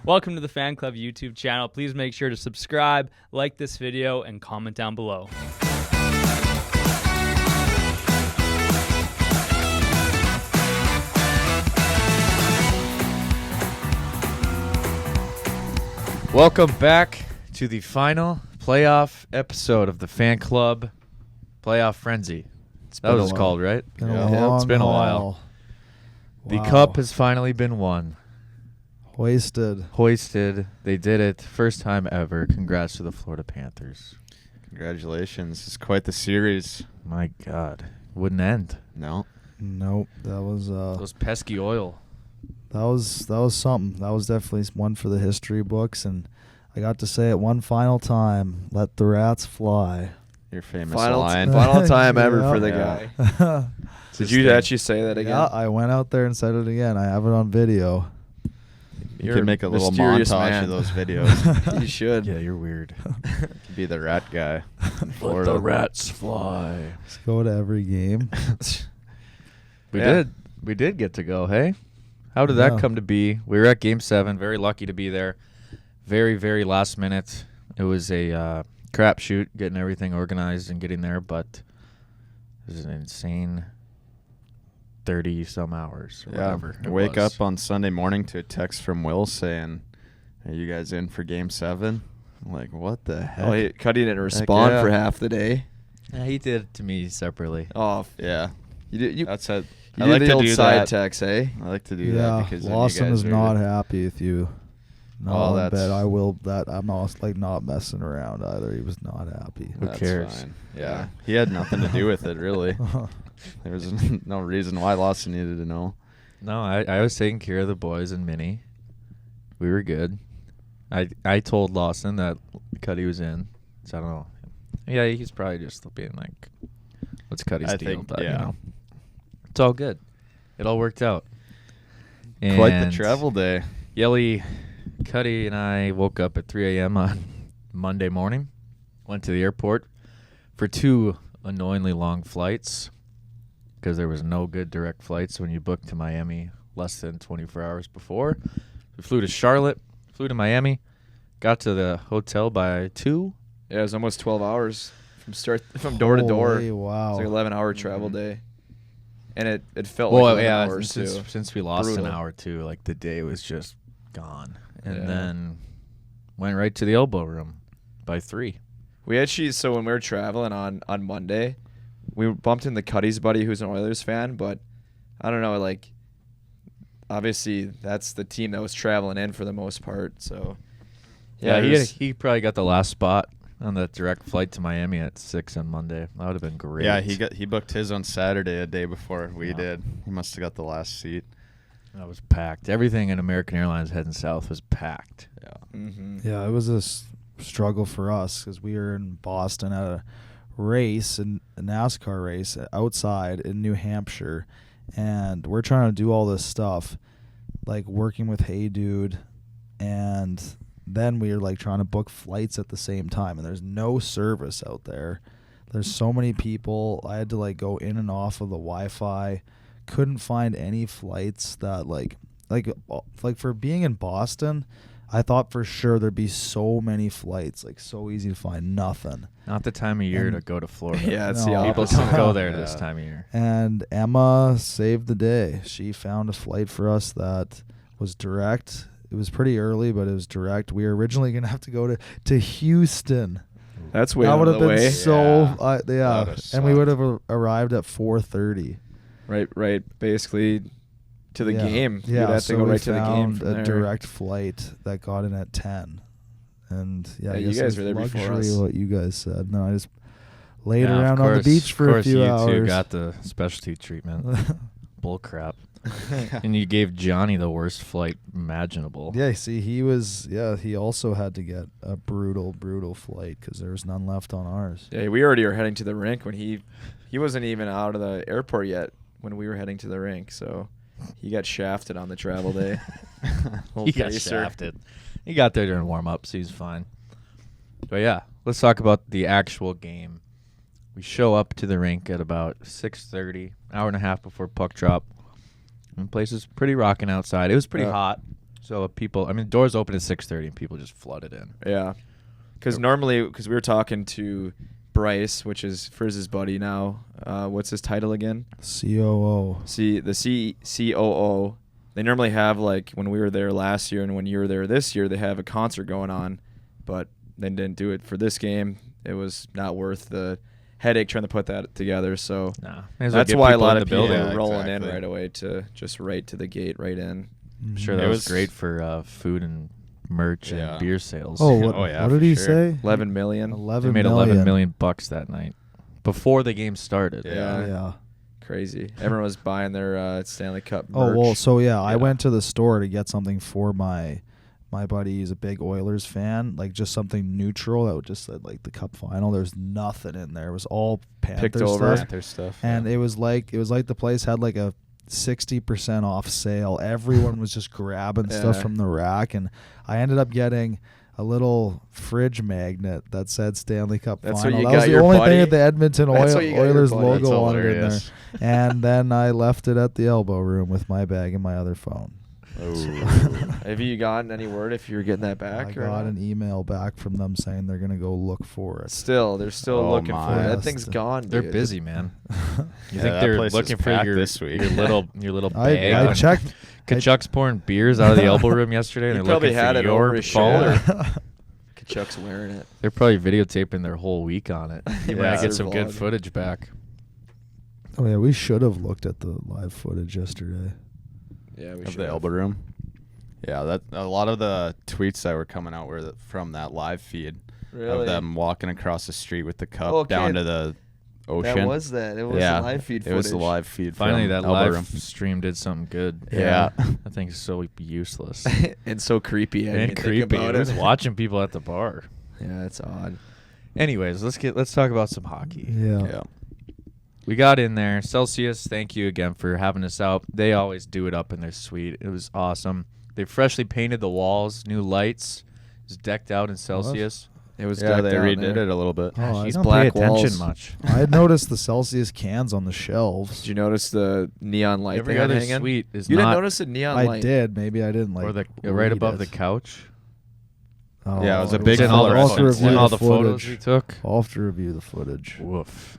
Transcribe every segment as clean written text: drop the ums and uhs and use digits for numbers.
Welcome to the Fan Club YouTube channel. Please make sure to subscribe, like this video, and comment down below. Welcome back to the final playoff episode of the Fan Club Playoff Frenzy. That was called, right? It's been a while. The cup has finally been won. Hoisted. They did it. First time ever. Congrats to the Florida Panthers. Congratulations. It's quite the series. My God. Wouldn't end. Nope. That was Those pesky oil. That was something. That was definitely one for the history books, and I got to say it one final time. Let the rats fly. Your famous final line. Final time ever for the guy. Did you actually say that again? Yeah, I went out there and said it again. I have it on video. You can make a little mysterious montage man. of those videos. You should. Yeah, you're weird. Be the rat guy. Let the rats fly. Let's go to every game. We did get to go, hey? How did that come to be? We were at Game 7. Very lucky to be there. Very, very last minute. It was a crapshoot getting everything organized and getting there, but it was an insane 30-some hours or whatever. Wake up on Sunday morning to a text from Will saying, "Are you guys in for Game 7?" I'm like, what the heck? Oh, Cuddy didn't respond for half the day. Yeah, he did it to me separately. Oh, yeah. That's it. I You like did to the old do side that. text, eh? I like to do that because then Lawson you guys is are not happy with you. No, Oh, bet I will. That I'm not messing around either. He was not happy. Who That's cares? fine. Yeah. He had nothing to do with it, really. There was no reason why Lawson needed to know. No, I was taking care of the boys and Minnie. We were good. I told Lawson that Cuddy was in, so I don't know. Yeah, he's probably just being like, what's Cuddy's deal? think, But, yeah. you know, it's all good. It all worked out. Quite the And travel day. Yelly, Cuddy, and I woke up at 3 a.m. on Monday morning, went to the airport for 2 annoyingly long flights because there was no good direct flights when you book to Miami less than 24 hours before. We flew to Charlotte, flew to Miami, got to the hotel by 2. Yeah, it was almost 12 hours from door to door. Holy wow. It's like 11-hour travel day. And it felt Well, like 11 yeah, hours, too. since we lost Brutal. an hour too, like the day was just gone. And Yeah. then went right to the elbow room by 3. We actually, so when we were traveling on Monday, we bumped into Cuddy's buddy who's an Oilers fan, but I don't know, like, obviously that's the team that was traveling in for the most part, so. Yeah, it was- he probably got the last spot on the direct flight to Miami at 6 on Monday. That would have been great. Yeah, he booked his on Saturday, a day before we Yeah. did. He must have got the last seat. That was packed. Everything in American Airlines heading south was packed. Yeah. Mhm. Yeah, it was a struggle for us because we were in Boston at a NASCAR race outside in New Hampshire, and we're trying to do all this stuff, like working with Hey Dude, and then we were like trying to book flights at the same time, and there's no service out there. There's so many people. I had to like go in and off of the Wi-Fi. Couldn't find any flights that like for being in Boston, I thought for sure there'd be so many flights, like so easy to find. Nothing. Not the time of year to go to Florida. Yeah, it's No. the People opposite. don't go there Yeah. this time of year. And Emma saved the day. She found a flight for us that was direct. It was pretty early, but it was direct. We were originally going to have to go to Houston. That's way That out would of have the been way. so, That would've and we would sucked. have arrived at 4:30. Right, basically to the game. Yeah, You'd have so to go we right to the game found from a there. direct flight that got in at 10. And yeah, I Yeah, you guess it guys was were there before luxury us. what you guys said. No, I just laid Yeah, of around on the course- beach for of a course few you hours. two got the specialty treatment. Bull crap. And you gave Johnny the worst flight imaginable. Yeah, see, he also had to get a brutal flight because there was none left on ours. Yeah, we already were heading to the rink when he wasn't even out of the airport yet when we were heading to the rink, so he got shafted on the travel day. He got shafted. He got there during warm-ups. He's fine. But yeah, let's talk about the actual game. We show up to the rink at about 6:30, hour and a half before puck drop. And the place is pretty rocking outside. It was pretty hot. So people, I mean, doors open at 6:30 and people just flooded in. Yeah. Because normally, because we were talking to Bryce, which is Frizz's buddy now. What's his title again? COO. The COO. They normally have, like, when we were there last year and when you were there this year, they have a concert going on, but they didn't do it for this game. It was not worth the headache trying to put that together. So Nah, that's why a lot of people building. are rolling in Exactly. right away to just right to the gate, right in. I'm sure Mhm. that It was was- great for food and merch Yeah. and beer sales. Oh, what, Oh, yeah, what did for he sure. say? 11 million. 11 they made million. 11 million bucks that night before the game started. Yeah. Yeah. Crazy. Everyone was buying their Stanley Cup Oh merch. well, so yeah, I Yeah. went to the store to get something for my buddy. He's a big Oilers fan, like just something neutral that would just said like the Cup final. There's nothing in there. It was all Panther Picked over. stuff, Panther stuff. and yeah. it was like the place had like a 60% off sale. Everyone was just grabbing stuff Yeah. from the rack, and I ended up getting a little fridge magnet that said Stanley Cup That's final. what you That was got the your only buddy? thing at the Edmonton That's what you got your Oilers buddy. logo That's on it in there. hilarious. And then I left it at the elbow room with my bag and my other phone. Have you gotten any word if you're getting that back? I or got not? an email back from them saying they're gonna go look for it. Still, they're still Oh looking for my. it. That thing's gone. They're dude. busy, man. You Yeah, think that they're place is looking for packed your this week. your little bag? I checked. Kachuk's pouring beers out of the elbow room yesterday. He And they're probably looking had for it your over his phone. shoulder. Kachuk's wearing it. They're probably videotaping their whole week on it. You Yeah. might get some They're good vlogging. footage back. Oh yeah, we should have looked at the live footage yesterday. Yeah, we Of should the have. elbow room. Yeah, that a lot of the tweets that were coming out were from that live feed Really? of them walking across the street with the cup Okay. down to the ocean. That was that. It was yeah, the live feed it was the footage. live feed. Finally, from that elbow live room. stream did something good. Yeah. That thing's so useless and so creepy. I didn't and think creepy. about It was it. watching people at the bar. Yeah, it's odd. Anyways, let's talk about some hockey. Yeah. Yeah. We got in there. Celsius, thank you again for having us out. They always do it up in their suite. It was awesome. They freshly painted the walls, new lights. It was decked out in Celsius. It was Yeah, decked they out redid there. it a little bit. Oh, I you don't don't pay black attention walls. much. I had noticed the Celsius cans on the shelves. Did you notice the neon light Every they had other hanging? suite is You not. didn't notice the neon I light? did. Maybe I didn't like. or the right read above the it. couch. Oh, Yeah, it was a it big in all the, color I'll have to reference. review in all the the photos footage. we took. I'll have to review the footage. Woof.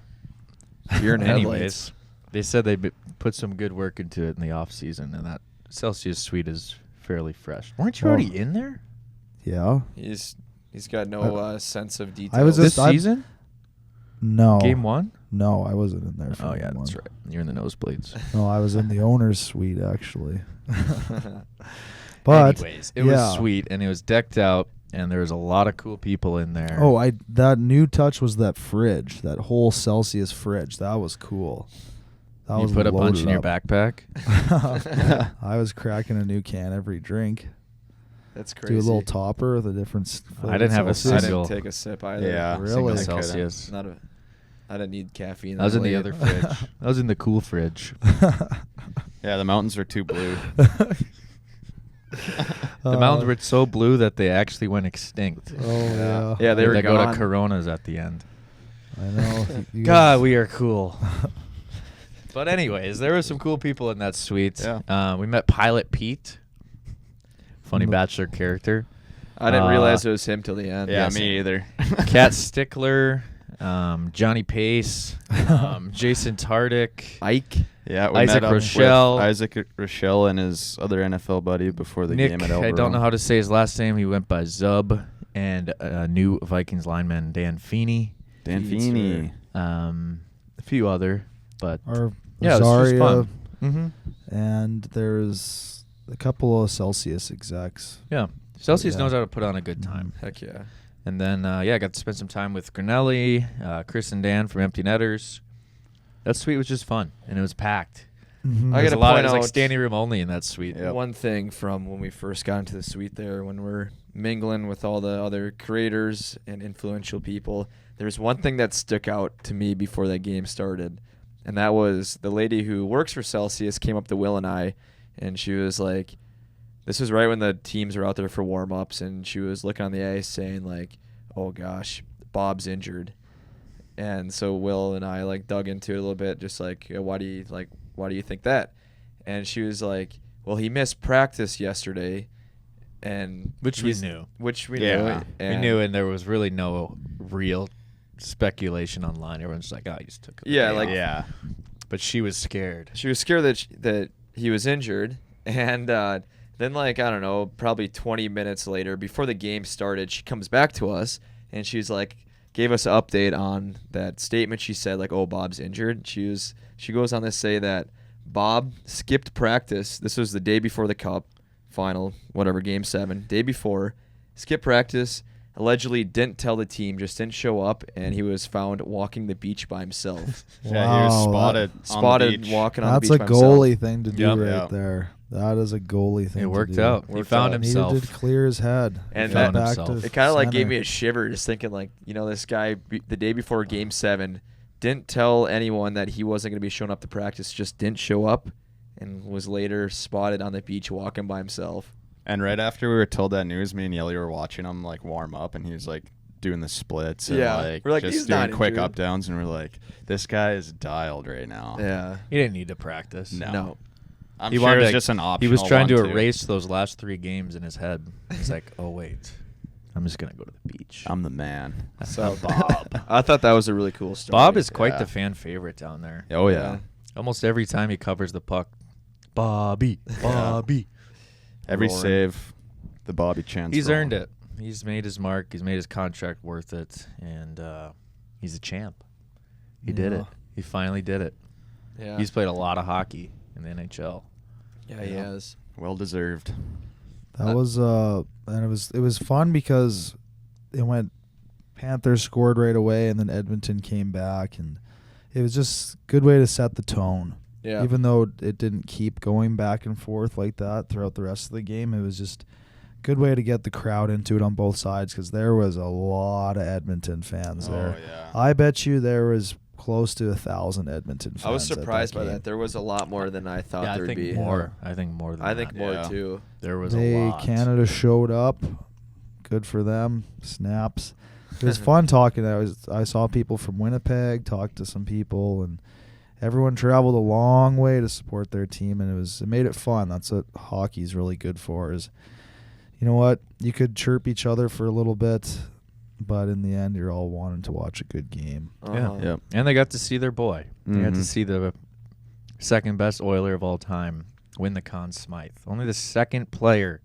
You're in Anyways, headlights. they said they put some good work into it in the off season, and that Celsius suite is fairly fresh. Weren't you Oh. already in there Yeah. He's got no sense of detail. I was this just- I- season? No. Game one? No, I wasn't in there. For Oh yeah, game that's one. right. You're in the nosebleeds. No, I was in the owner's suite actually. But anyways, it yeah. was sweet and it was decked out, and there was a lot of cool people in there. Oh, that new touch was that fridge, that whole Celsius fridge. That was cool. That you was put a bunch loaded in your up. backpack. I was cracking a new can every drink. That's crazy. Do a little topper with a different. I didn't have a Celsius. I single- didn't take a sip either. Yeah. Really? Single I couldn't. Celsius. I didn't need caffeine. I was in the late. other fridge. I was in the cool fridge. Yeah, the mountains are too blue. The mountains were so blue that they actually went extinct. Oh yeah. Yeah, they were go gone. to Coronas at the end. I know. You God, guys- we are cool. But anyways, there were some cool people in that suite. Yeah. We met Pilot Pete, funny Mm. Bachelor character. I didn't realize it was him till the end. Yeah, Yes. me either. Cat Stickler, Johnny Pace, Jason Tardik, Ike. Yeah, we Isaac met up Rochelle. with Isaac Rochelle and his other NFL buddy before the Nick. game at Elbow I don't know Room. how to say his last name. He went by Zub, and new Vikings lineman Dan Feeney. Dan Feeds Feeney. A few other, but Our yeah, it was just Rosaria, fun. Mm-hmm. and there's a couple of Celsius execs. Yeah, Celsius Yeah. knows how to put on a good time. Heck yeah. And then, I got to spend some time with Grinelli, Chris and Dan from Empty Netters. That suite was just fun, and it was packed. Mhm. I There's gotta a lot. point It was like out- standing room only in that suite. Yep. One thing from when we first got into the suite there, when we're mingling with all the other creators and influential people, there's one thing that stuck out to me before that game started, and that was the lady who works for Celsius came up to Will and I, and she was like, this was right when the teams were out there for warm-ups, and she was looking on the ice saying like, oh gosh, Bob's injured. And so Will and I like dug into it a little bit, just like, why do you think that? And she was like, well, he missed practice yesterday, and Which we knew. Which we Yeah. knew. We And knew, and there was really no real speculation online. Everyone's just like, "Oh, you just took the Yeah, day like- off." Yeah. But she was scared. She was scared that he was injured, and then like I don't know, probably 20 minutes later, before the game started, she comes back to us and she's like, gave us an update on that statement. She said like, "Oh, Bob's injured." She goes on to say that Bob skipped practice. This was the day before the Cup final, whatever, Game 7, day before, skipped practice. Allegedly didn't tell the team, just didn't show up, and he was found walking the beach by himself. Yeah, he was Wow, spotted on the Spotted beach. walking on the That's beach a by himself. goalie thing to do Yep. right Yeah. there. That is a goalie thing. It worked to do. out. He Worked found out. himself. Needed to clear his head. And Got that- back himself. to It kind of like gave center. me a shiver just thinking like, this guy the day before Game 7 didn't tell anyone that he wasn't going to be showing up to practice, just didn't show up and was later spotted on the beach walking by himself. And right after we were told that news, me and Yelly were watching him like warm up, and he was like doing the splits and Yeah. like, We're like, just he's doing not quick injured. up downs, and we're like, this guy is dialed right now. Yeah. He didn't need to practice. No. I'm He sure wanted it's to- just an option. He was trying to erase those last 3 games in his head. He's like, "Oh wait, I'm just gonna go to the beach." I'm the man. So Bob. I thought that was a really cool story. Bob is quite Yeah. the fan favorite down there. Oh yeah. Almost every time he covers the puck, Bobby, Bobby. Every Roaring. save, the Bobby chance. He's roll. earned it. He's made his mark. He's made his contract worth it, and he's a champ. He did Yeah. it. He finally did it. Yeah. He's played a lot of hockey in the NHL. Yeah, he has. Well deserved. That was and it was fun because it went Panthers scored right away and then Edmonton came back, and it was just a good way to set the tone. Yeah. Even though it didn't keep going back and forth like that throughout the rest of the game, it was just a good way to get the crowd into it on both sides because there was a lot of Edmonton fans there. Oh yeah. I bet you there was close to 1,000 Edmonton fans. I was at surprised by game. that. There was a lot more than I thought Yeah, there I would think be. more. I think more than I think that. more Yeah. too. There was a lot. Canada showed up. Good for them. Snaps. It was fun talking. I saw people from Winnipeg, talked to some people, and everyone traveled a long way to support their team, and it made it fun. That's what hockey's really good for. Is you know what, you could chirp each other for a little bit, but in the end, you're all wanting to watch a good game. Uh-huh. Yep. And they got to see their boy. They got to Mhm. see the second best Oiler of all time win the Conn Smythe. Only the second player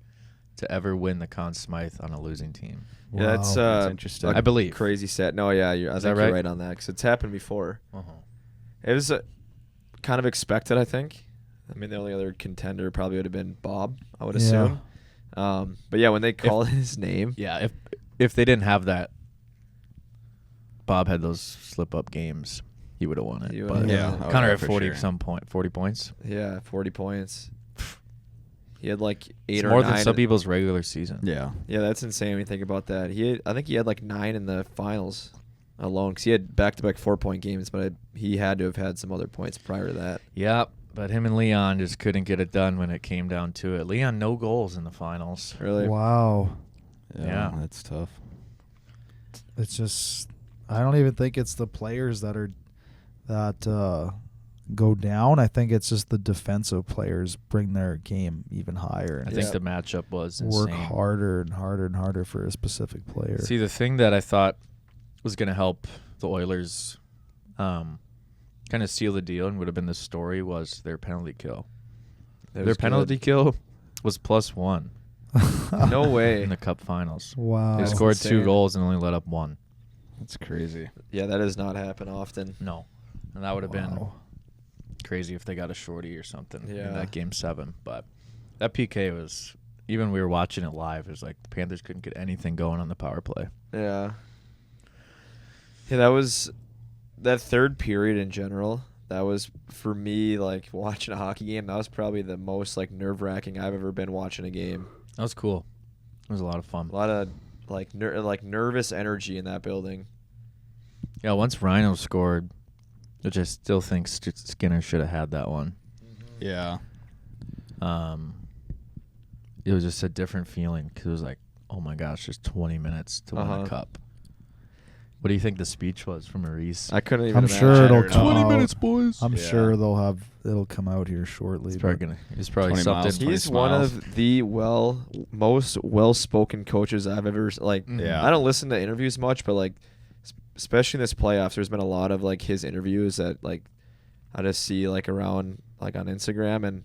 to ever win the Conn Smythe on a losing team. Yeah, that's, Wow. That's interesting. I believe. crazy set. No, yeah, I Is think that you're right? right on that because it's happened before. Uh-huh. It was kind of expected, I think. I mean, the only other contender probably would have been Bob, I would Yeah. assume. But yeah, when they called his name, Yeah, if they didn't have that, Bob had those slip-up games, he would have won it. He But would've Yeah. won it. Oh, Connor yeah, had for 40 sure. some point, 40 points. Yeah, 40 points. He had like 8 It's or more 9. than some people's regular season. Yeah. Yeah, that's insane when you think about that. I think he had like 9 in the finals alone because he had back-to-back 4-point games, but he had to have had some other points prior to that. Yeah, but him and Leon just couldn't get it done when it came down to it. Leon, no goals in the finals. Really? Wow. Yeah. That's tough. It's just, I don't even think it's the players that go down. I think it's just the defensive players bring their game even higher I and think Yeah. the matchup was work insane. harder and harder and harder for a specific player. See, the thing that I thought was going to help the Oilers kind of seal the deal and would have been the story was their penalty kill. That Their was penalty good. kill was +1 No way. in the Cup finals. Wow. They That's scored insane. 2 goals and only let up 1. That's crazy. Yeah, that does not happen often. No. And that would have been Wow. crazy if they got a shorty or something Yeah. in that Game 7. But that PK was, even we were watching it live, it was like the Panthers couldn't get anything going on the power play. Yeah. Yeah, that was that third period in general. That was for me like watching a hockey game. That was probably the most like nerve-wracking I've ever been watching a game. That was cool. It was a lot of fun. A lot of like nervous energy in that building. Yeah, once Rhino scored, which I still think Skinner should have had that one. Yeah. It was just a different feeling because it was like, oh my gosh, there's 20 minutes to win Uh-huh. a cup. What do you think the speech was from Maurice? I couldn't even I'm imagine. sure it'll it come out. 20 out. minutes, boys. I'm Yeah. sure it'll come out here shortly. It's but- probably it's probably 20 something. miles, 20 He's one smiles. of the most well-spoken coaches I've ever like. Yeah. I don't listen to interviews much, but like, especially in this playoffs, there's been a lot of like his interviews that like I just see like around like on Instagram, and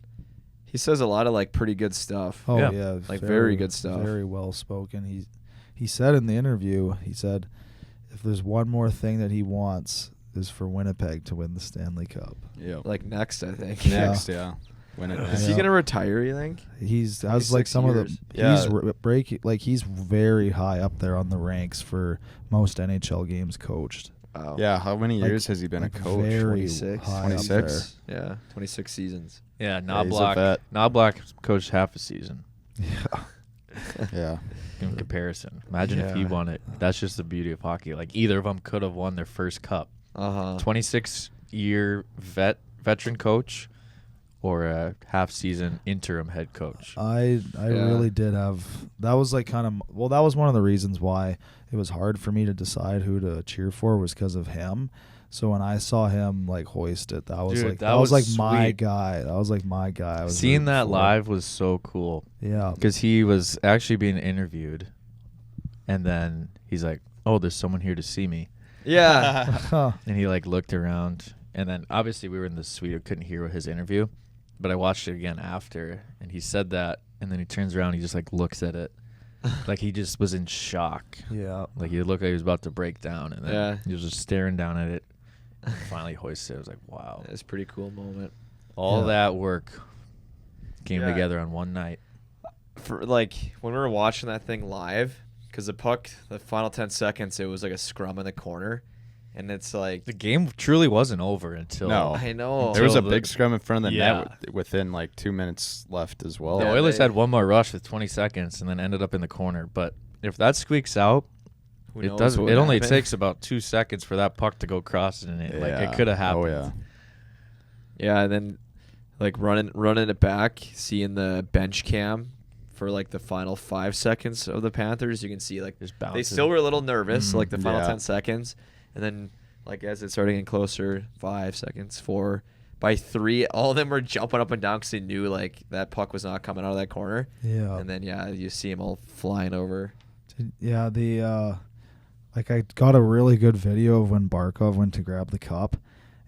he says a lot of like pretty good stuff. Oh Yeah. yeah, Like, very good stuff. Very well spoken. He said in the interview, he said, if there's one more thing that he wants is for Winnipeg to win the Stanley Cup. Yeah. Like next, I think. Next, yeah. Win it. Is he Yeah. gonna retire? You think? He's has like 26 some of years. the Yeah. he's breaking like he's very high up there on the ranks for most NHL games coached. Wow. Yeah. How many Like- years has he been like a coach? very 26. high up 26? Yeah, 26 seasons. Yeah, Yeah, he's a Knobloch. vet. Knobloch coached half a season. Yeah. Yeah. In comparison, imagine if he Yeah. won it. That's just the beauty of hockey. Like either of them could have won their first cup. 26-year veteran coach, or a half-season interim head coach. I Yeah. really did have that was like kind of well that was one of the reasons why it was hard for me to decide who to cheer for was because of him. So when I saw him like hoist it, that was Dude, like that was like was my sweet. guy. That was like my guy. I was Seeing rooting that for. live was so cool Yeah. because he was actually being interviewed, and then he's like, "Oh, there's someone here to see me," Yeah. Huh. and he like looked around, and then obviously we were in the suite, I couldn't hear his interview, but I watched it again after, and he said that, and then he turns around, he just like looks at it, like he just was in shock. Yeah. Like he looked like he was about to break down, and then Yeah. he was just staring down at it. And finally hoisted it. I was like, wow. It's a pretty cool moment. All Yeah. that work came Yeah. together on one night. For like when we were watching that thing live, because the puck, the final 10 seconds, it was like a scrum in the corner, and it's like The game truly wasn't over until No. I know. There was a Until big the- scrum in front of the Yeah. net within like 2 minutes left as well. the Yeah, Oilers they- had one more rush with 20 seconds and then ended up in the corner. But if that squeaks out, Who it knows doesn't. what It would only happen. takes about 2 seconds for that puck to go crossing in it. Like it could have happened. Oh yeah. Yeah, and then like running it back, seeing the bench cam for like the final 5 seconds of the Panthers, you can see like Just they bouncing. still were a little nervous, like the final Yeah. 10 seconds, and then like as it started getting closer, 5 seconds, 4, by 3, all of them were jumping up and down because they knew like that puck was not coming out of that corner, Yeah. and then you see them all flying over. Yeah, the like I got a really good video of when Barkov went to grab the cup,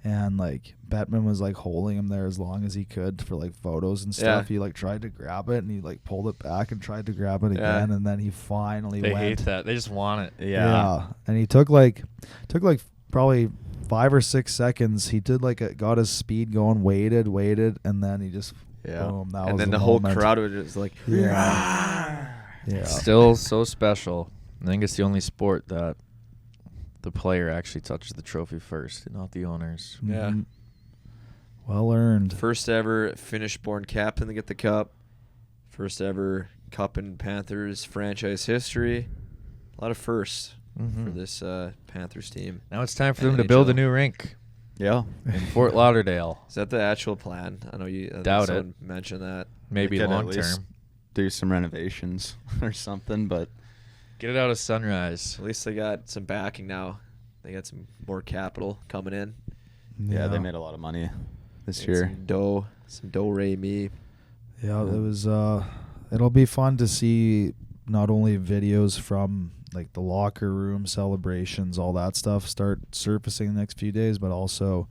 and like Bettman was like holding him there as long as he could for like photos and stuff. Yeah. He like tried to grab it and he like pulled it back and tried to grab it Yeah. again, and then he finally They went. hate that. They just want it. Yeah. And he took like probably 5 or 6 seconds. He did like got his speed going, waited, and then he just Yeah. boom. That And was then the the whole moment. crowd was just like, Yeah. Yeah. Still so special. I think it's the only sport that the player actually touches the trophy first, not the owners. Yeah. Mhm. Well earned. first ever Finnish-born captain to get the cup. First ever cup in Panthers franchise history. A lot of firsts Mhm. for this Panthers team. Now it's time for them to build a NHL. new rink Yeah. in Fort Lauderdale. Is that the actual plan? I know you Doubt it. someone mentioned that. Maybe They could at long least term. do some renovations or something, but Get it out of Sunrise. At least they got some backing now. They got some more capital coming in. yeah, they made a lot of money this Get year. Some dough Ray me. Yeah, it was. It'll be fun to see not only videos from like the locker room celebrations, all that stuff start surfacing the next few days, but also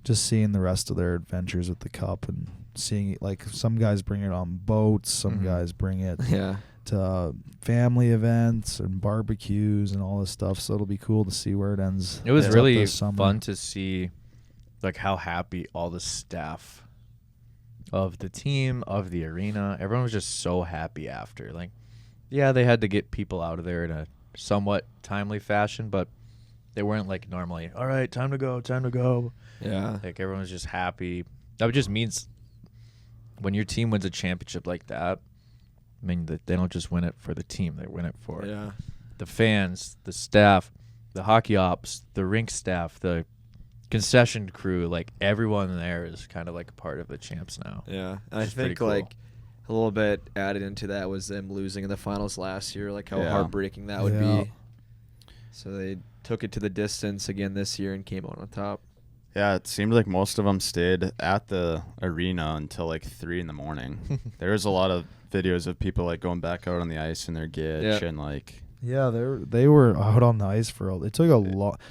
just seeing the rest of their adventures with the cup and seeing it, like some guys bring it on boats, some Mhm. guys bring it Yeah. to family events and barbecues and all this stuff. So it'll be cool to see where it ends. It was ends up really this summer. fun to see like how happy all the staff of the team, of the arena, everyone was just so happy after. Like, yeah, they had to get people out of there in a somewhat timely fashion, but they weren't like normally, all right, time to go. Yeah. Like everyone was just happy. That just means when your team wins a championship like that, I mean, that they don't just win it for the team; they win it for Yeah. the fans, the staff, the hockey ops, the rink staff, the concession crew. Like everyone there is kind of like a part of the champs now. Yeah. And I Which is pretty think cool. like a little bit added into that was them losing in the finals last year, like how Yeah. heartbreaking that would Yeah. be. So they took it to the distance again this year and came out on top. Yeah, it seemed like most of them stayed at the arena until like 3 in. There was a lot of videos of people like going back out on the ice in their gitch and like. Yeah, they were out on the ice for it took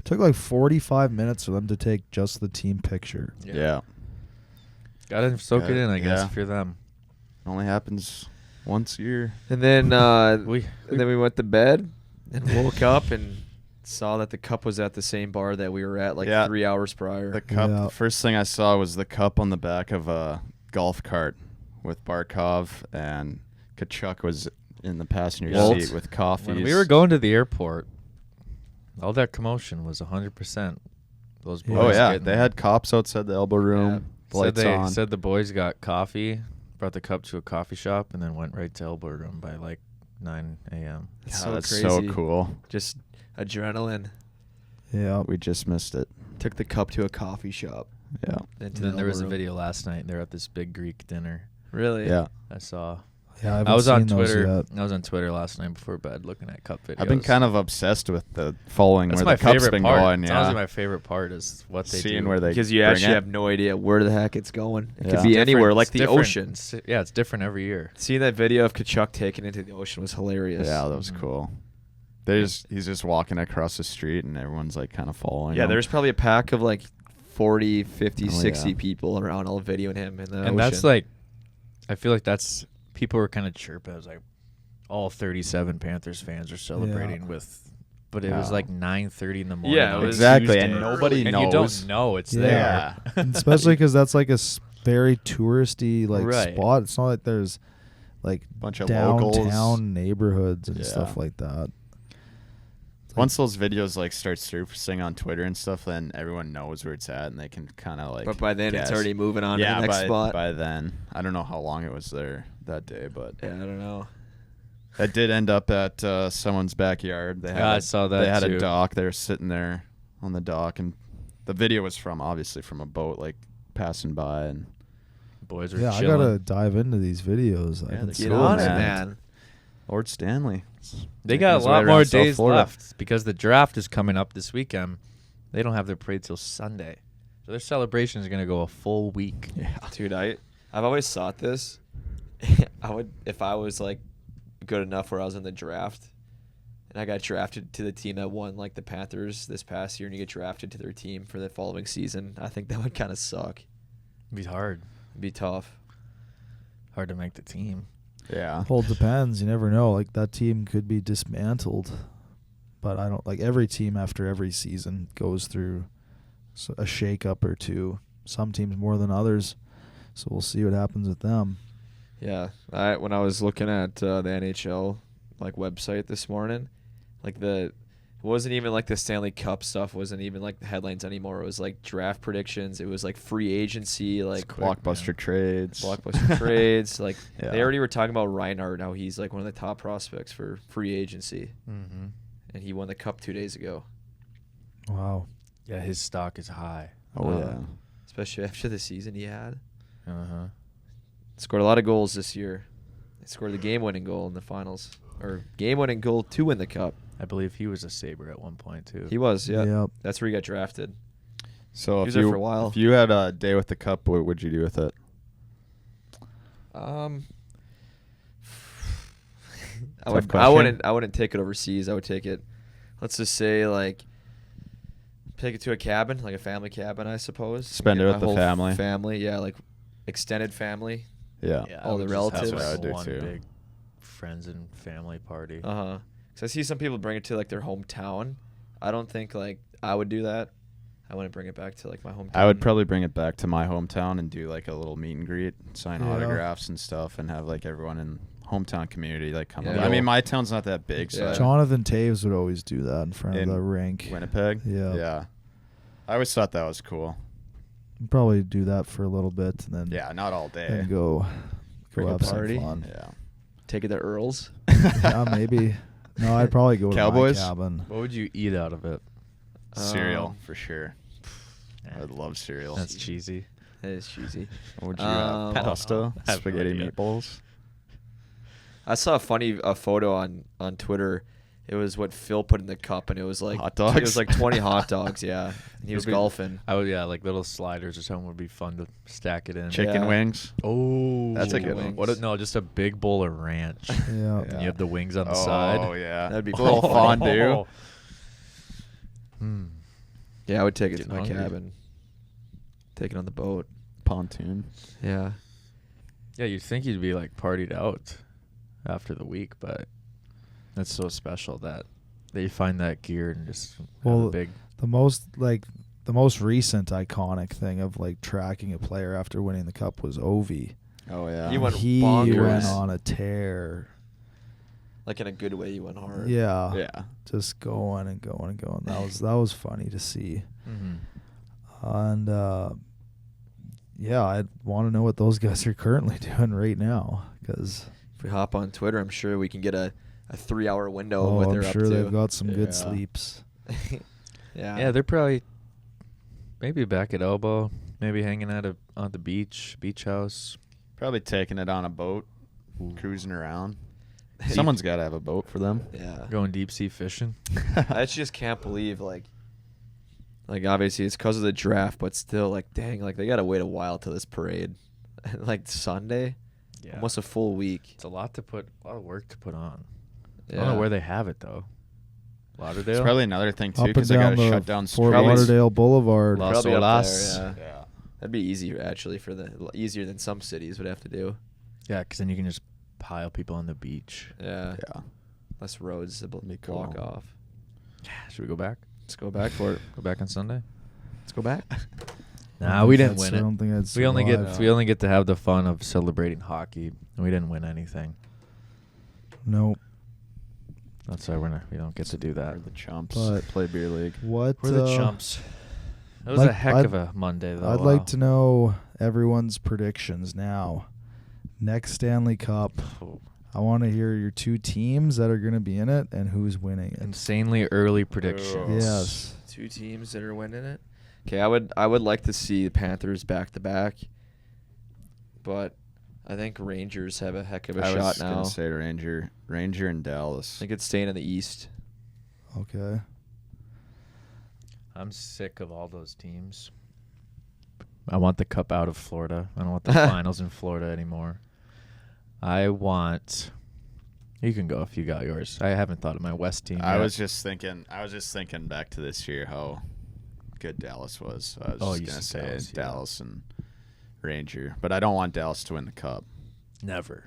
took like 45 minutes for them to take just the team picture. Yeah. Gotta soak it in, I guess, yeah. if you're them. It only happens once a year. And then We we went to bed and woke up and saw that the cup was at the same bar that we were at like 3 hours prior. The cup. Yeah. The first thing I saw was the cup on the back of a golf cart with Barkov, and Kachuk was in the passenger seat with coffees. When we were going to the airport, all that commotion was 100%. Those boys. Oh yeah, getting- they had cops outside the elbow room. Lights on. Said the boys got coffee, brought the cup to a coffee shop, and then went right to elbow room by like 9 a.m. It's Yeah, so that's crazy. so cool. Just adrenaline. Yeah. We just missed it. Took the cup to a coffee shop. Yeah. And then there was a video last night. They're at this big Greek dinner. Really? Yeah. I saw. Yeah, I was on seen those Twitter. yet. I was on Twitter last night before bed looking at cup videos. I've been kind of obsessed with the following That's where my the cup's favorite been part. going. It's Yeah. honestly my favorite part is what they Seeing do. where they Because you bring actually it. have no idea where the heck it's going. It Yeah. could be Different- anywhere, like it's the different. ocean. Yeah, it's different every year. Seeing that video of Kachuk taking it into the ocean was hilarious. Yeah, that was cool. He's just walking across the street and everyone's like kind of following. Yeah, him. there's probably a pack of like 40, 50, Oh, 60 yeah. people around all videoing him in the ocean. And that's like, I feel like that's people were kind of chirping. It was like all 37 Panthers fans are celebrating with, but it was Yeah. like 9:30 in the morning. Yeah, it on was exactly, Tuesday. and nobody and knows. you don't know it's Yeah. there. And especially because that's like a very touristy like Right. spot. It's not like there's like bunch of downtown locals. neighborhoods and Yeah. stuff like that. Once those videos like start surfacing on Twitter and stuff, then everyone knows where it's at and they can kind of like. But by then, guess. it's already moving on to yeah, the next spot. by then, I don't know how long it was there that day, but Yeah, I don't know. it did end up at someone's backyard. They had I saw that They had too. a dock. They were sitting there on the dock, and the video was obviously from a boat like passing by, and Boys are Yeah, I chilling. gotta dive into these videos. Yeah, I haven't they're seen Get cool, on those it, yet. man. Lord Stanley. They got a His way lot around more South days Florida. left because the draft is coming up this weekend. They don't have their parade till Sunday, so their celebration is gonna go a full week. Yeah. Dude, I've always thought this. I would, if I was like good enough where I was in the draft and I got drafted to the team that won like the Panthers this past year, and you get drafted to their team for the following season, I think that would kind of suck. It'd be hard It'd be tough. to make the team. Yeah. Well, it depends. You never know. Like that team could be dismantled, but I don't like every team after every season goes through a shakeup or two. Some teams more than others, so we'll see what happens with them. Yeah, when I was looking at the NHL like website this morning, like it wasn't even like the Stanley Cup stuff wasn't even like the headlines anymore. It was like draft predictions. It was like free agency, like Blockbuster trades. blockbuster trades. Like Yeah. they already were talking about Reinhardt. Now he's like one of the top prospects for free agency, Mm-hmm. and he won the Cup 2 days ago. Wow. Yeah, his stock is high. Oh Uh, yeah. Especially after the season he had. Uh-huh. Scored a lot of goals this year. He scored the game-winning goal in the finals, or game-winning goal to win the Cup. I believe he was a Sabre at one point too. He was, yeah. Yep. That's where he got drafted. So He if was there you for a while. if you had a day with the cup, what would you do with it? I question. wouldn't take it overseas. I would take it, let's just say like take it to a cabin, like a family cabin, I suppose. Spend Get it my with the whole family. Family, yeah, like extended family. Yeah. all I the would just relatives. have That's what I would do, one too. big friends and family party. Uh-huh. Cuz I see some people bring it to like their hometown. I don't think like I would do that. I wouldn't bring it back to like my hometown. I would probably bring it back to my hometown and do like a little meet and greet, sign Yeah. autographs and stuff, and have like everyone in hometown community like come. Yeah. over. I mean, my town's not that big, so Yeah. Jonathan Taves would always do that in front In of the rink. Winnipeg. Yeah. Yeah. I always thought that was cool. Probably do that for a little bit and then Yeah, not all day. and go Bring a have some party. fun. Yeah. take it to Earl's. Yeah, maybe. No, I'd probably go Cowboys? to my cabin. What would you eat out of it? Cereal Um, for sure. I would love cereal. That's cheesy. That is cheesy. What would you Um, have? Pasta, I have no spaghetti idea. meatballs. I saw a funny photo on Twitter, It was what Phil put in the cup, and it was like Hot dogs? It was like 20 hot dogs. Yeah, and he was It'd be- golfing. I would, yeah, like little sliders or something would be fun to stack it in. Chicken Yeah. wings. Oh, That's a Chicken good one. wings. What? No, just a big bowl of ranch. Yeah. And you have the wings on the Oh, side. yeah. That'd be a little pretty fondue. Hmm. Yeah, I would take it to Getting my hungry. cabin. Take it on the boat. Pontoon. Yeah. Yeah, you'd think you'd be like partied out after the week, but that's so special that you find that gear and just have Well, a big. The most recent iconic thing of like tracking a player after winning the cup was Ovi. Oh, yeah. He went He bonkers. went on a tear. Like in a good way, you went hard. Yeah. Yeah. Just going and going and going. That was funny to see. Mm-hmm. And yeah, I want to know what those guys are currently doing right now, because If we hop on Twitter, I'm sure we can get a 3-hour window of what I'm they're sure up to. they've got some good Yeah. sleeps. Yeah. Yeah, they're probably maybe back at Elbow, maybe hanging out on the beach house. Probably taking it on a boat, cruising around. Someone's got to have a boat for them. Yeah. Going deep sea fishing. I just can't believe like obviously it's because of the draft, but still like dang, like they gotta wait a while till this parade, like Sunday, almost a full week. It's a lot of work to put on. Yeah. I don't know where they have it though. Lauderdale. It's probably another thing, too, Up and because they got down to the shut down Fort streets. Lauderdale Boulevard. Las Probably up Olas. there, yeah. That'd be easier actually easier than some cities would have to do. Yeah, because then you can just pile people on the beach. Yeah. Yeah. Less roads to Be block cool. off. Should we go back? Let's go back for it. Go back on Sunday? Let's go back. Nah, we didn't I win don't it. think I'd We only survive. get to have the fun of celebrating hockey, and we didn't win anything. Nope. That's why we don't get to do that. We're the chumps. But- Play beer league. What? We're the chumps. That was like, a heck I'd- of a Monday, though. I'd like to know everyone's predictions now. Next Stanley Cup. Oh, I want to hear your two teams that are going to be in it and who's winning it. insanely early predictions. Yes. 2 teams that are winning it. Okay, I would like to see the Panthers back to back, but I think Rangers have a heck of a I shot was now. going to say Ranger and Dallas. I think it's staying in the East. Okay. I'm sick of all those teams. I want the cup out of Florida. I don't want the finals in Florida anymore. I want. You can go if you got yours. I haven't thought of my West team. I yet. was just thinking back to this year how good Dallas was. I was Oh, just you going to said say Dallas, yeah. Dallas and Ranger, but I don't want Dallas to win the cup. never.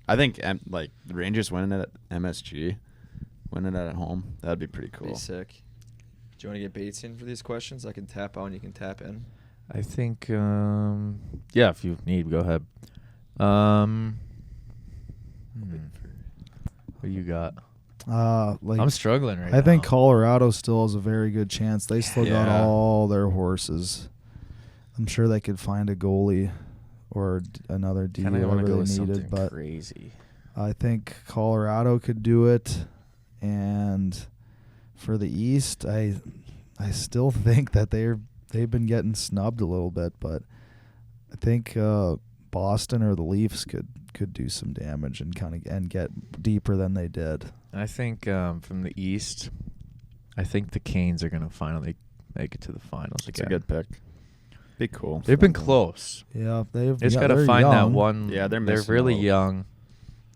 I think the Rangers winning it at MSG, winning it at home, that'd be pretty cool. Be sick. Do you want to get Bates in for these questions? I can tap out and you can tap in. I think. Yeah, if you need, go ahead. What do you got? I'm struggling right now. I think Colorado still has a very good chance. They still got Yeah. all their horses. I'm sure they could find a goalie or another D Kind of want whatever to go they with needed, something but crazy. I think Colorado could do it. And for the East, I still think that they've been getting snubbed a little bit, but I think Boston or the Leafs could do some damage and get deeper than they did. I think from the East, I think the Canes are going to finally make it to the finals It's again. a good pick. Be cool. They've been close. Yeah, They just got to they're find that young. one. Yeah, they're they're missing really a little. young.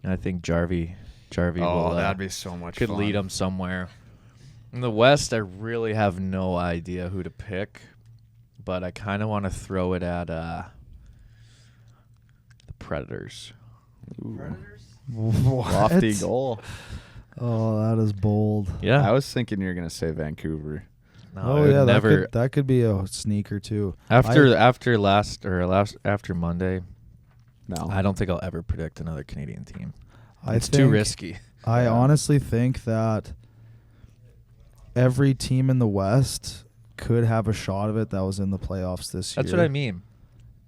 And I think Jarvie Oh, will, that'd be so much could fun. lead them somewhere. In the West, I really have no idea who to pick, but I kind of want to throw it at the Predators. What? Lofty goal. Oh, that is bold. Yeah. I was thinking you were going to say Vancouver. No, Oh I would yeah, never. that could be a sneaker too. After Monday, No. I don't think I'll ever predict another Canadian team. I It's too think- risky. I Yeah. honestly think that every team in the West could have a shot of it that was in the playoffs this year. That's what I mean.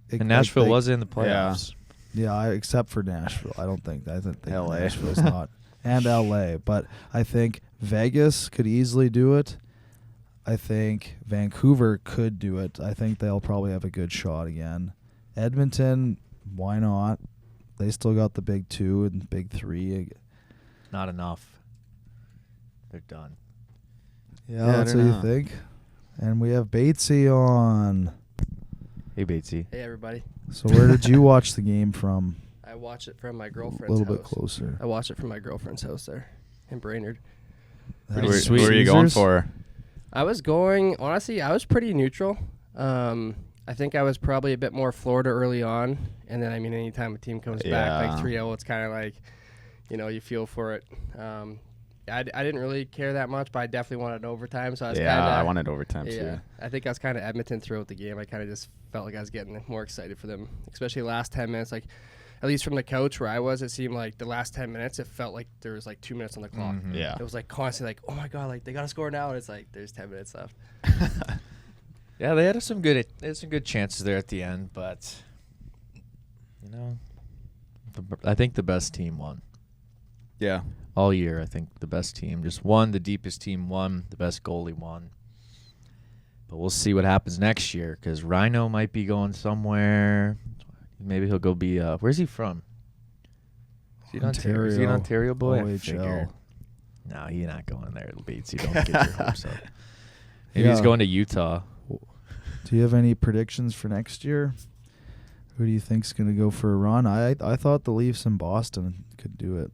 It- And like, Nashville they- was in the playoffs. Yeah, except for Nashville. I think LA. Nashville's not. And LA. But I think Vegas could easily do it. I think Vancouver could do it. I think they'll probably have a good shot again. Edmonton, why not? They still got the big 2 and big 3. Not enough. They're done. Yeah, Yeah, I that's don't what you know. think. And we have Batesy on. Hey, Batesy. Hey everybody. So where did you watch the game from? I watch it from my A girlfriend's little house. bit closer. I watched it from my girlfriend's house there in Brainerd. That Where, was where are you going Caesars? for? I was going, honestly, I was pretty neutral. I think I was probably a bit more Florida early on. And then, I mean, anytime a team comes back like 3-0, it's kind of like, you know, you feel for it. I didn't really care that much, but I definitely wanted overtime. So I was Yeah, kind of. I wanted overtime Yeah, too. I think I was kind of Edmonton throughout the game. I kind of just felt like I was getting more excited for them, especially the last 10 minutes. Like, at least from the couch where I was, it seemed like the last 10 minutes, it felt like there was like 2 minutes on the clock. Mhm. Yeah. It was like constantly like, oh my God, like they got to score now. And it's like, there's 10 minutes left. Yeah, they had some good chances there at the end, but you know, I think the best team won Yeah. all year. I think the best team just won. The deepest team won. The best goalie won. But we'll see what happens next year because Rhino might be going somewhere. Maybe he'll go be. Where's he from? Is he an Ontario? Is he an Ontario boy? I OHL. figured. No, he's not going there, Batesy. Don't get your hopes up. Maybe he's Yeah. going to Utah. Do you have any predictions for next year? Who do you think's going to go for a run? I thought the Leafs in Boston could do it.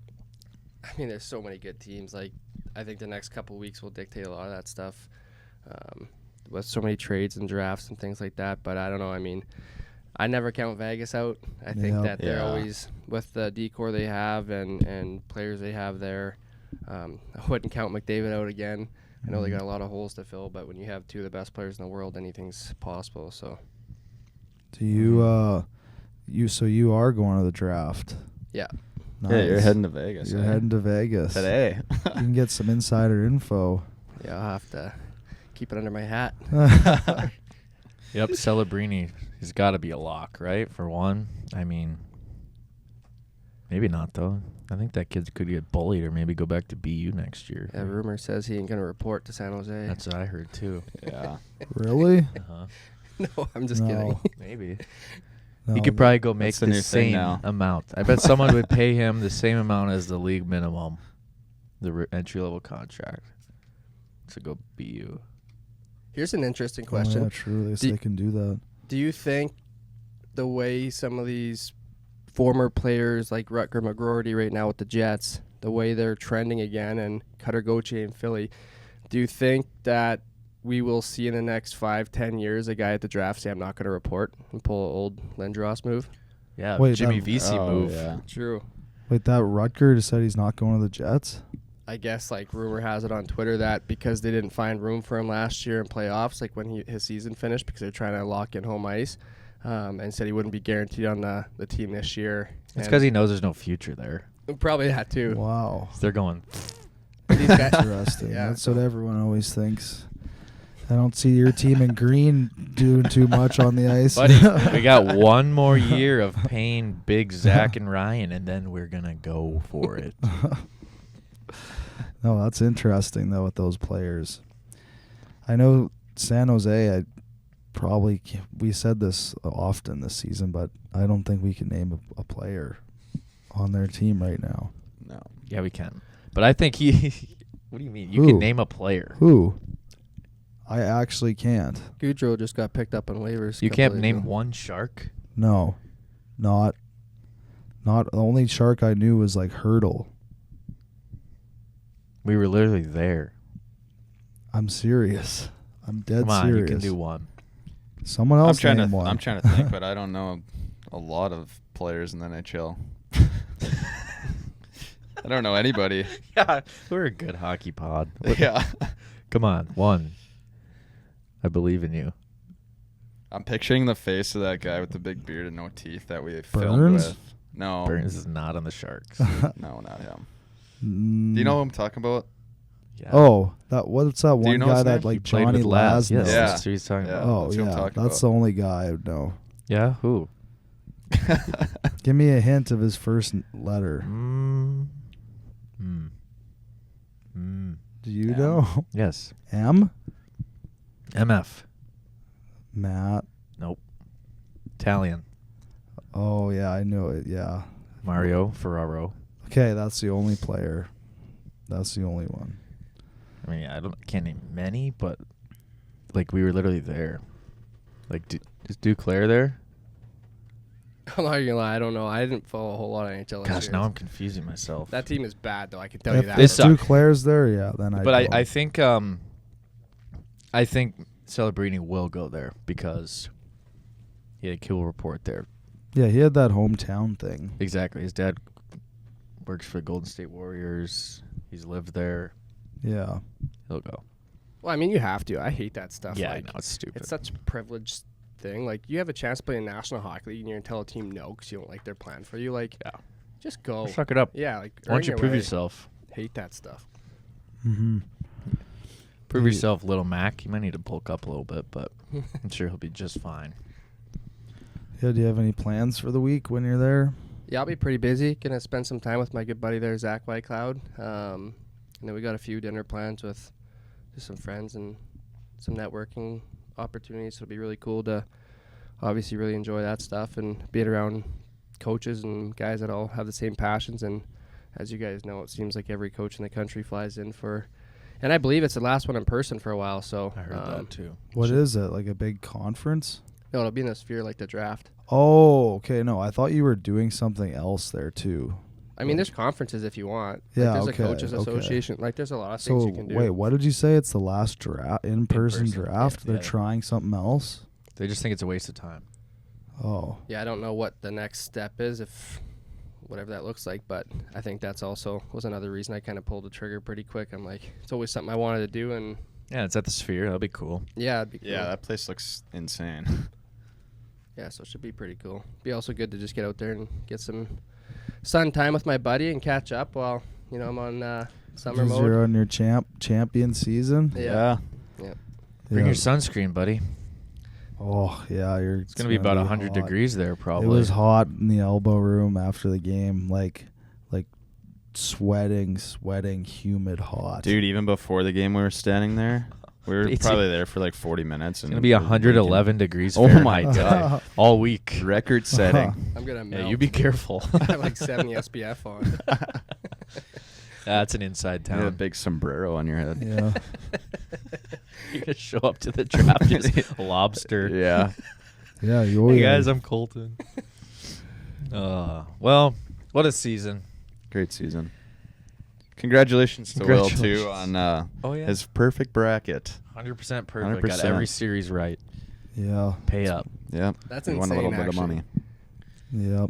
I mean, there's so many good teams. Like, I think the next couple weeks will dictate a lot of that stuff with so many trades and drafts and things like that. But I don't know. I mean, I never count Vegas out. I think Yeah. that they're Yeah. always, with the decor they have and players they have there, I wouldn't count McDavid out again. I know they got a lot of holes to fill, but when you have two of the best players in the world, anything's possible. So, Do you you are going to the draft? yeah. Nice. Yeah, you're heading to Vegas. You're eh? heading to Vegas today. You can get some insider info. Yeah, I'll have to keep it under my hat. Yep, Celebrini has got to be a lock, right? For one, I mean, maybe not though. I think that kid could get bullied or maybe go back to BU next year. Yeah, rumor says he ain't going to report to San Jose. That's what I heard too. Yeah. Really? Uh-huh. No, I'm just No. kidding. Maybe. No, He could probably go make That's the the new thing same now. amount. I bet someone would pay him the same amount as the league minimum, the entry-level contract, to go BU. Here's an interesting Oh, question. yeah, true. They Do- they can do that. Do you think the way some of these former players like Rutger McGroarty right now with the Jets, the way they're trending again, and Cutter Gauthier in Philly, do you think that we will see in the next 5-10 years a guy at the draft say, I'm not going to report and pull an old Lindros move? Yeah, Wait, Jimmy that- VC move. Yeah. True. Wait, that Rutger just said he's not going to the Jets? I guess like rumor has it on Twitter that because they didn't find room for him last year in playoffs, like when his season finished, because they're trying to lock in home ice, and said he wouldn't be guaranteed on the team this year. It's And because he knows there's no future there. probably that too. Wow. They're going. These guys, Interesting. Yeah. That's what everyone always thinks. I don't see your team in green doing too much on the ice. Buddy, we got one more year of paying Big Zach and Ryan, and then we're going to go for it. No, that's interesting, though, with those players. I know San Jose, we said this often this season, but I don't think we can name a player on their team right now. No. Yeah, we can. But I think what do you mean? You Who? can name a player. Who? I actually can't. Goudreau just got picked up on waivers. You a couple can't days name ago. one Shark? No. Not the only Shark I knew was like Hurdle. We were literally there. I'm serious. I'm dead Come on, serious. you can do one. Someone else I'm trying name to one. I'm trying to think, but I don't know a lot of players in the NHL. I don't know anybody. Yeah, we're a good hockey pod. Yeah. Come on, one. I believe in you. I'm picturing the face of that guy with the big beard and no teeth that we filmed Burns? with. No. Burns is not on the Sharks. No, not him. Mm. Do you know who I'm talking about? Yeah. Oh, what's that Do one you know guy his that name? like He played Johnny with Laz. Laz knows? Yes, Yeah. that's who he's talking Yeah. about. Oh that's who I'm yeah, talking that's about. the only guy I would know. Yeah, who? Give me a hint of his first letter. Do you M. know? Yes. M? MF. Matt. Nope. Italian. Oh yeah, I know it. Yeah. Mario Ferraro. Okay, that's the only player. That's the only one. I mean, can't name many, but like we were literally there. Like, is Duclair there? I'm not gonna lie, I don't know. I didn't follow a whole lot of NHL. Gosh, now I'm confusing myself. That team is bad, though. I can tell you If that. They suck. Duclair's there, yeah, then I. But don't. I think Celebrini will go there because he had a kill report there. Yeah, he had that hometown thing. Exactly. His dad works for the Golden State Warriors. He's lived there. Yeah. He'll go. Well, I mean, you have to. I hate that stuff. Yeah, like, I know. It's stupid. it's such a privileged thing. Like, you have a chance to play in National Hockey League, and you're going to tell a team no because you don't like their plan for you. Like, Yeah. just go. Suck it up. Yeah, like, Why don't you earn prove your way. yourself? Hate that stuff. Mm-hmm. Prove yourself, little Mac. You might need to bulk up a little bit, but I'm sure he'll be just fine. Yeah, do you have any plans for the week when you're there? Yeah, I'll be pretty busy. Gonna spend some time with my good buddy there, Zach Whitecloud. And then we got a few dinner plans with just some friends and some networking opportunities. So it'll be really cool to obviously really enjoy that stuff and be around coaches and guys that all have the same passions. And as you guys know, it seems like every coach in the country flies in for, and I believe it's the last one in person for a while. So I heard that too. What is it? Like a big conference? No, it'll be in the Sphere like the draft. Oh, okay. No, I thought you were doing something else there too. I mean, there's conferences if you want. Yeah, like, there's okay, a coaches okay. association. Like, there's a lot of things So you can do. wait, what did you say? It's the last draft, in-person draft. yeah, They're yeah. trying something else. They just think it's a waste of time. Oh, Yeah, I don't know what the next step is, if whatever that looks like, but I think that's also was another reason I kind of pulled the trigger pretty quick. I'm like, it's always something I wanted to do, and Yeah, it's at the Sphere. That'll be cool. yeah, it'd be cool. Yeah, that place looks insane. Yeah, so it should be pretty cool. Be also good to just get out there and get some sun time with my buddy and catch up while, you know, I'm on summer because mode. you're on your champion season. Yeah. Bring Yeah. your sunscreen, buddy. Oh yeah, It's going to be about 100 hot. degrees there, probably. It was hot in the elbow room after the game, like sweating, humid hot. Dude, even before the game we were standing there. We were It's probably there for like 40 minutes. It's going to be 111 degrees Oh my Fahrenheit God. today, all week. Record setting. I'm going to melt. Yeah, you be careful. I have like 70 SPF on. That's an inside You had a town. big sombrero on your head. Yeah. You're going to show up to the draft just lobster. Yeah. Yeah, you Hey, guys, I'm Colton. Well, what a season. Great season. Congratulations to Will, too, Congratulations. on Oh, yeah. his perfect bracket. 100% perfect. Got 100%. every series right. Yeah. Pay up. Yep. That's We won a insane, little bit of money. Yep.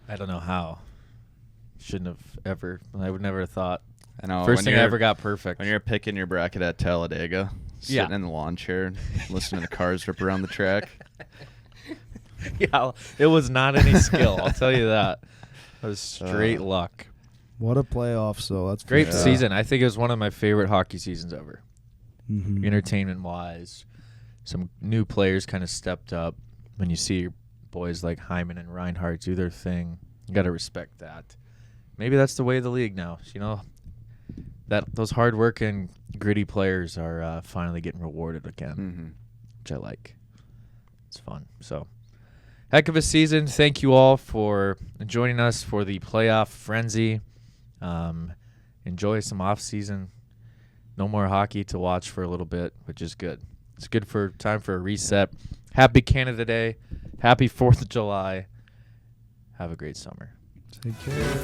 I don't know how. Shouldn't have ever. I would never have thought. I know. First when thing I you're- ever got perfect. When you're picking your bracket at Talladega, Yeah. sitting in the lawn chair, listening to cars rip around the track. Yeah, it was not any skill. I'll tell you that. It was straight luck. What a playoffs, though. That's for Great sure. season. I think it was one of my favorite hockey seasons ever. Mhm. Entertainment-wise, some new players kind of stepped up. When you see your boys like Hyman and Reinhart do their thing, you got to respect that. Maybe that's the way of the league now. You know, that those hard-working, gritty players are finally getting rewarded again, Mm-hmm. which I like. It's fun. So, heck of a season. Thank you all for joining us for the playoff frenzy. Enjoy some off-season. No more hockey to watch for a little bit, which is good. It's good for time for a reset. Happy Canada Day. Happy 4th of July. Have a great summer. Take care.